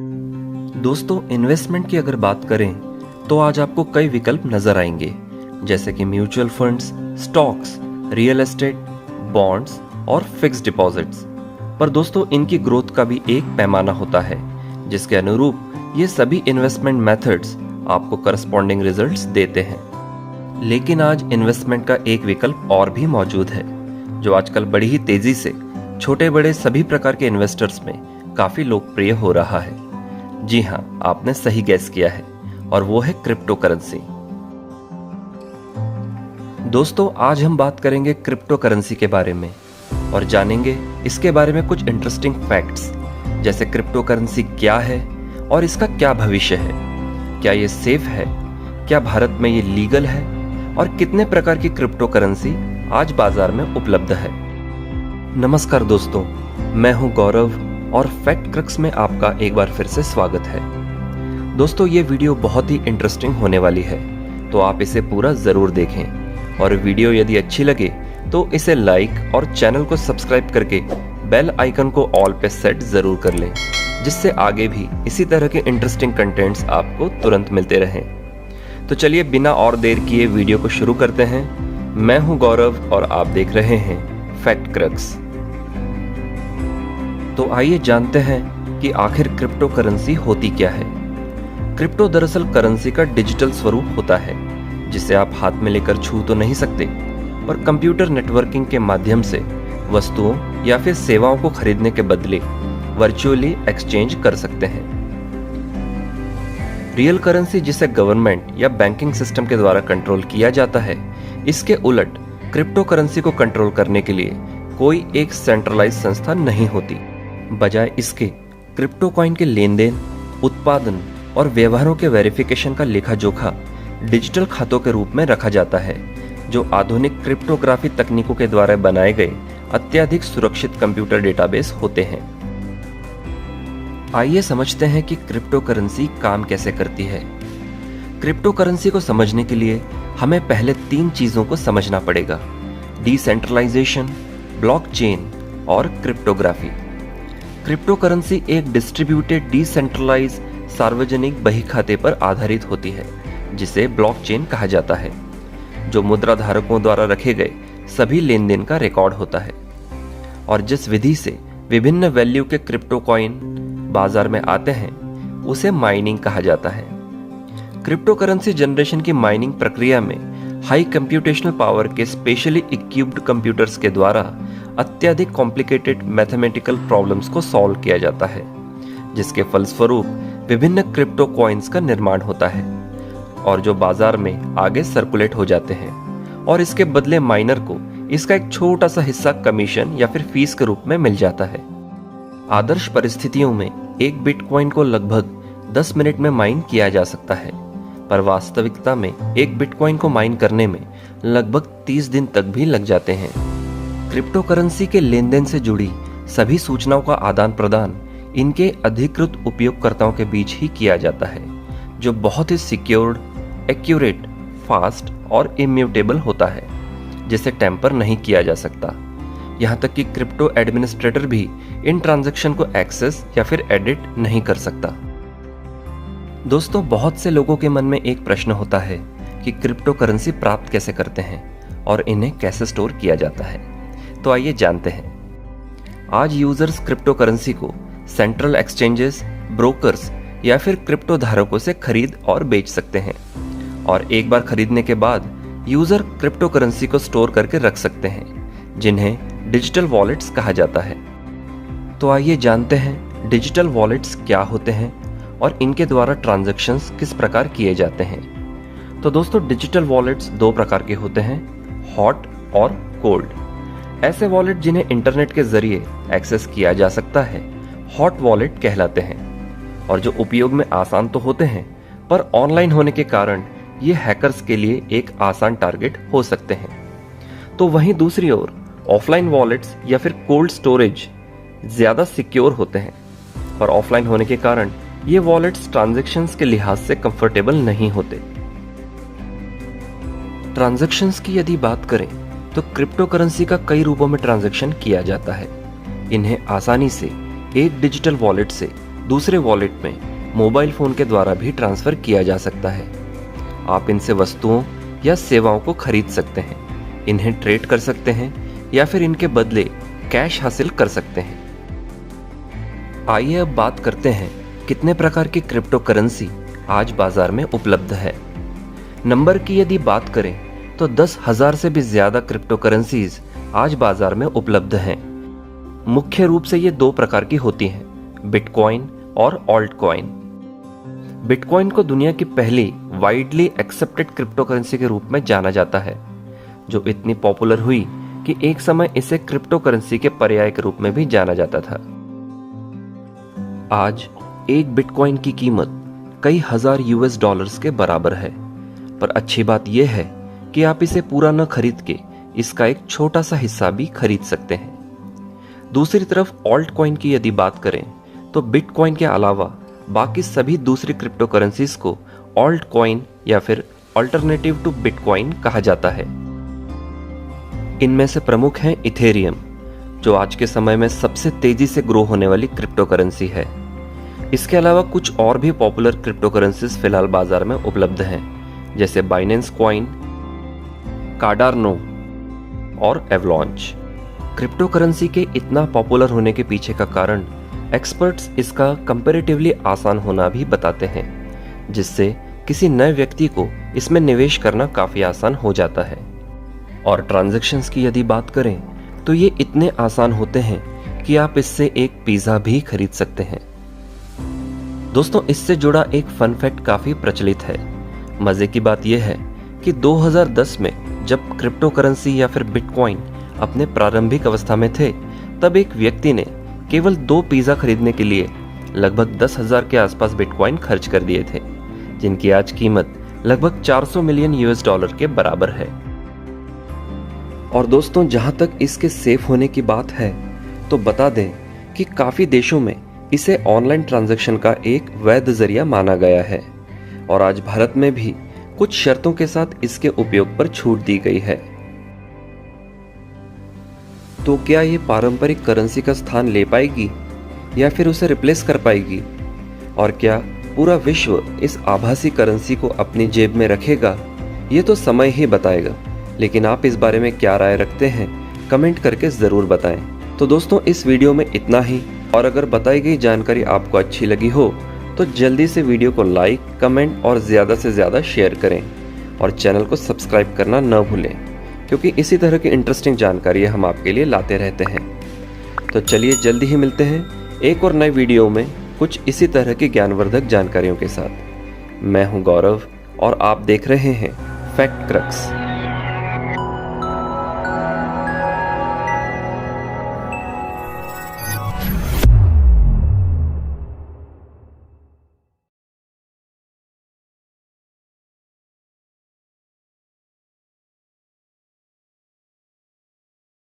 दोस्तों, इन्वेस्टमेंट की अगर बात करें तो आज आपको कई विकल्प नजर आएंगे, जैसे कि mutual funds, stocks, real estate, bonds और फिक्स्ड डिपॉजिट्स। पर दोस्तों, इनकी ग्रोथ का भी एक पैमाना होता है, जिसके अनुरूप ये सभी इन्वेस्टमेंट मेथड्स आपको करस्पॉन्डिंग रिजल्ट्स देते हैं। लेकिन आज इन्वेस्टमेंट का एक विकल्प और भी मौजूद है, जो आजकल बड़ी ही तेजी से छोटे बड़े सभी प्रकार के इन्वेस्टर्स में काफी लोकप्रिय हो रहा है। जी हाँ, आपने सही गैस किया है, और वो है क्रिप्टो करेंसी। दोस्तों, आज हम बात करेंगे क्रिप्टो करेंसी के बारे में और जानेंगे इसके बारे में कुछ इंटरेस्टिंग फैक्ट्स, जैसे क्रिप्टो करेंसी क्या है और इसका क्या भविष्य है, क्या ये सेफ है, क्या भारत में ये लीगल है और कितने प्रकार की क्रिप्टो करेंसी आज बाजार में उपलब्ध है। नमस्कार दोस्तों, मैं हूं गौरव और फैक्ट क्रक्स में आपका एक बार फिर से स्वागत है। दोस्तों, ये वीडियो बहुत ही इंटरेस्टिंग होने वाली है, तो आप इसे पूरा जरूर देखें और वीडियो यदि अच्छी लगे तो इसे लाइक और चैनल को सब्सक्राइब करके बेल आइकन को ऑल पे सेट जरूर कर लें, जिससे आगे भी इसी तरह के इंटरेस्टिंग कंटेंट्स आपको तुरंत मिलते रहें। तो चलिए बिना और देर किए वीडियो को शुरू करते हैं। मैं हूं गौरव और आप देख रहे हैं फैक्ट क्रक्स। तो आइए जानते हैं कि आखिर क्रिप्टो करेंसी होती क्या है। क्रिप्टो दरअसल करेंसी का डिजिटल स्वरूप होता है, जिसे आप हाथ में लेकर छू तो नहीं सकते, पर कंप्यूटर नेटवर्किंग के माध्यम से वस्तुओं या फिर सेवाओं को खरीदने के बदले वर्चुअली एक्सचेंज कर सकते हैं। रियल करेंसी, जिसे गवर्नमेंट या बैंकिंग सिस्टम के द्वारा कंट्रोल किया जाता है, इसके उलट क्रिप्टो करेंसी को कंट्रोल करने के लिए कोई एक सेंट्रलाइज संस्था नहीं होती। बजाय इसके क्रिप्टो कॉइन के लेन देन, उत्पादन और व्यवहारों के वेरिफिकेशन का लेखा जोखा डिजिटल खातों के रूप में रखा जाता है, जो आधुनिक क्रिप्टोग्राफी तकनीकों के द्वारा बनाए गए अत्यधिक सुरक्षित कंप्यूटर डेटाबेस होते हैं। आइए समझते हैं कि क्रिप्टो करेंसी काम कैसे करती है। क्रिप्टो करेंसी को समझने के लिए हमें पहले 3 चीजों को समझना पड़ेगा: डिसेंट्रलाइजेशन, ब्लॉकचेन और क्रिप्टोग्राफी। क्रिप्टो करेंसी एक डिस्ट्रीब्यूटेड डिसेंट्रलाइज सार्वजनिक बही खाते पर आधारित होती है, जिसे ब्लॉकचेन कहा जाता है, जो मुद्रा धारकों द्वारा रखे गए सभी लेन देन का रिकॉर्ड होता है। और जिस विधि से विभिन्न वैल्यू के क्रिप्टो कॉइन बाजार में आते हैं, उसे माइनिंग कहा जाता है। क्रिप्टो करेंसी जनरेशन की माइनिंग प्रक्रिया में हाई कंप्यूटेशनल पावर के स्पेशली इक्विप्ड कंप्यूटर्स के द्वारा अत्यधिक कॉम्प्लिकेटेड मैथमेटिकल प्रॉब्लम्स को सॉल्व किया जाता है, जिसके फलस्वरूप विभिन्न क्रिप्टो कॉइन्स का निर्माण होता है और जो बाजार में आगे सर्कुलेट हो जाते हैं, और इसके बदले माइनर को इसका एक छोटा सा हिस्सा कमीशन या फिर फीस के रूप में मिल जाता है। आदर्श परिस्थितियों में एक बिटकॉइन को लगभग 10 मिनट में माइन किया जा सकता है, पर वास्तविकता में एक बिटकॉइन को माइन करने में लगभग 30 दिन तक भी लग जाते हैं। क्रिप्टो करेंसी के लेन देन से जुड़ी सभी सूचनाओं का आदान प्रदान इनके अधिकृत उपयोगकर्ताओं के बीच ही किया जाता है, जो बहुत ही सिक्योर्ड, एक्यूरेट, फास्ट और इम्यूटेबल होता है, जिसे टेम्पर नहीं किया जा सकता। यहाँ तक कि क्रिप्टो एडमिनिस्ट्रेटर भी इन ट्रांजैक्शन को एक्सेस या फिर एडिट नहीं कर सकता। दोस्तों, बहुत से लोगों के मन में एक प्रश्न होता है कि क्रिप्टो करेंसी प्राप्त कैसे करते हैं और इन्हें कैसे स्टोर किया जाता है। तो आइए जानते हैं। आज यूजर्स क्रिप्टो करेंसी को सेंट्रल एक्सचेंजेस, ब्रोकर्स या फिर क्रिप्टो धारकों से खरीद और बेच सकते हैं, और एक बार खरीदने के बाद यूजर क्रिप्टो करेंसी को स्टोर करके रख सकते हैं, जिन्हें डिजिटल वॉलेट्स कहा जाता है। तो आइए जानते हैं डिजिटल वॉलेट्स क्या होते हैं और इनके द्वारा ट्रांजैक्शंस किस प्रकार किए जाते हैं। तो दोस्तों, डिजिटल वॉलेट्स 2 प्रकार के होते हैं, हॉट और कोल्ड। ऐसे वॉलेट जिन्हें इंटरनेट के जरिए एक्सेस किया जा सकता है हॉट वॉलेट कहलाते हैं, और जो उपयोग में आसान तो होते हैं, पर ऑनलाइन होने के कारण ये हैकर्स के लिए एक आसान टारगेट हो सकते हैं। तो वहीं दूसरी ओर ऑफलाइन वॉलेट्स या फिर कोल्ड स्टोरेज ज्यादा सिक्योर होते हैं, और ऑफलाइन होने के कारण ये वॉलेट्स ट्रांजैक्शंस के लिहाज से कंफर्टेबल नहीं होते। ट्रांजैक्शंस की यदि बात करें तो क्रिप्टो करेंसी का कई रूपों में ट्रांजैक्शन किया जाता है। इन्हें आसानी से एक डिजिटल वॉलेट से दूसरे वॉलेट में मोबाइल फोन के द्वारा भी ट्रांसफर किया जा सकता है। आप इनसे वस्तुओं या सेवाओं को खरीद सकते हैं, इन्हें ट्रेड कर सकते हैं या फिर इनके बदले कैश हासिल कर सकते हैं। आइए अब बात करते हैं कितने प्रकार की क्रिप्टो करेंसी आज बाजार में उपलब्ध है। नंबर की यदि बात करें तो 10,000 से भी ज्यादा क्रिप्टो करेंसीज आज बाजार में उपलब्ध हैं। मुख्य रूप से ये दो प्रकार की होती हैं, बिटकॉइन और ऑल्ट कॉइन। बिटकॉइन को दुनिया की पहली वाइडली एक्सेप्टेड क्रिप्टो करेंसी के रूप में जाना जाता है, जो इतनी पॉपुलर हुई कि एक समय इसे क्रिप्टो करेंसी के पर्याय के रूप में भी जाना जाता था। आज एक बिटकॉइन की कीमत कई हजार US$ के बराबर है, पर अच्छी बात यह है कि आप इसे पूरा न खरीद के इसका एक छोटा सा हिस्सा भी खरीद सकते हैं। दूसरी तरफ ऑल्ट कॉइन की यदि बात करें तो बिटकॉइन के अलावा बाकी सभी दूसरी क्रिप्टो करेंसीज को ऑल्ट कॉइन या फिर अल्टरनेटिव टू बिटकॉइन कहा जाता है। इनमें से प्रमुख हैं इथेरियम, जो आज के समय में सबसे तेजी से ग्रो होने वाली क्रिप्टो करेंसी है। इसके अलावा कुछ और भी पॉपुलर क्रिप्टो करेंसीज फिलहाल बाजार में उपलब्ध हैं, जैसे बाइनेंस कॉइन, कार्डानो और एवलॉन्च। क्रिप्टो करेंसी के इतना पॉपुलर होने के पीछे का कारण एक्सपर्ट्स इसका कंपैरेटिवली आसान होना भी बताते हैं, जिससे किसी नए व्यक्ति को इसमें निवेश करना काफी आसान हो जाता है। और ट्रांजैक्शंस की यदि बात करें तो ये इतने आसान होते हैं कि आप इससे एक पिज्जा भी खरीद सकते हैं। दोस्तों, इससे जुड़ा एक फन फैक्ट काफी प्रचलित है। मजे की बात यह है कि 2010 में जब क्रिप्टो करेंसी या फिर बिटकॉइन अपने प्रारंभिक अवस्था में थे, तब एक व्यक्ति ने केवल 2 पिज्जा खरीदने के लिए लगभग 10,000 के आसपास बिटकॉइन खर्च कर दिए थे, जिनकी आज कीमत लगभग $400 मिलियन के बराबर है। और दोस्तों, जहां तक इसके सेफ होने की बात है तो बता दें कि काफी देशों में इसे ऑनलाइन ट्रांजैक्शन का एक वैध जरिया माना गया है और आज भारत में भी कुछ शर्तों के साथ इसके उपयोग पर छूट दी गई है। तो क्या ये पारंपरिक करेंसी का स्थान ले पाएगी या फिर उसे रिप्लेस कर पाएगी? और क्या पूरा विश्व इस आभासी करेंसी को अपनी जेब में रखेगा? ये तो समय ही बताएगा। लेकिन आप इस बारे में क्या राय रखते हैं, कमेंट करके ज़रूर बताएं। तो दोस्तों, इस वीडियो में इतना ही, और अगर बताई गई जानकारी आपको अच्छी लगी हो तो जल्दी से वीडियो को लाइक, कमेंट और ज़्यादा से ज़्यादा शेयर करें और चैनल को सब्सक्राइब करना न भूलें, क्योंकि इसी तरह की इंटरेस्टिंग जानकारी हम आपके लिए लाते रहते हैं। तो चलिए जल्दी ही मिलते हैं एक और नए वीडियो में कुछ इसी तरह की ज्ञानवर्धक जानकारियों के साथ। मैं हूं गौरव और आप देख रहे हैं फैक्ट क्रक्स।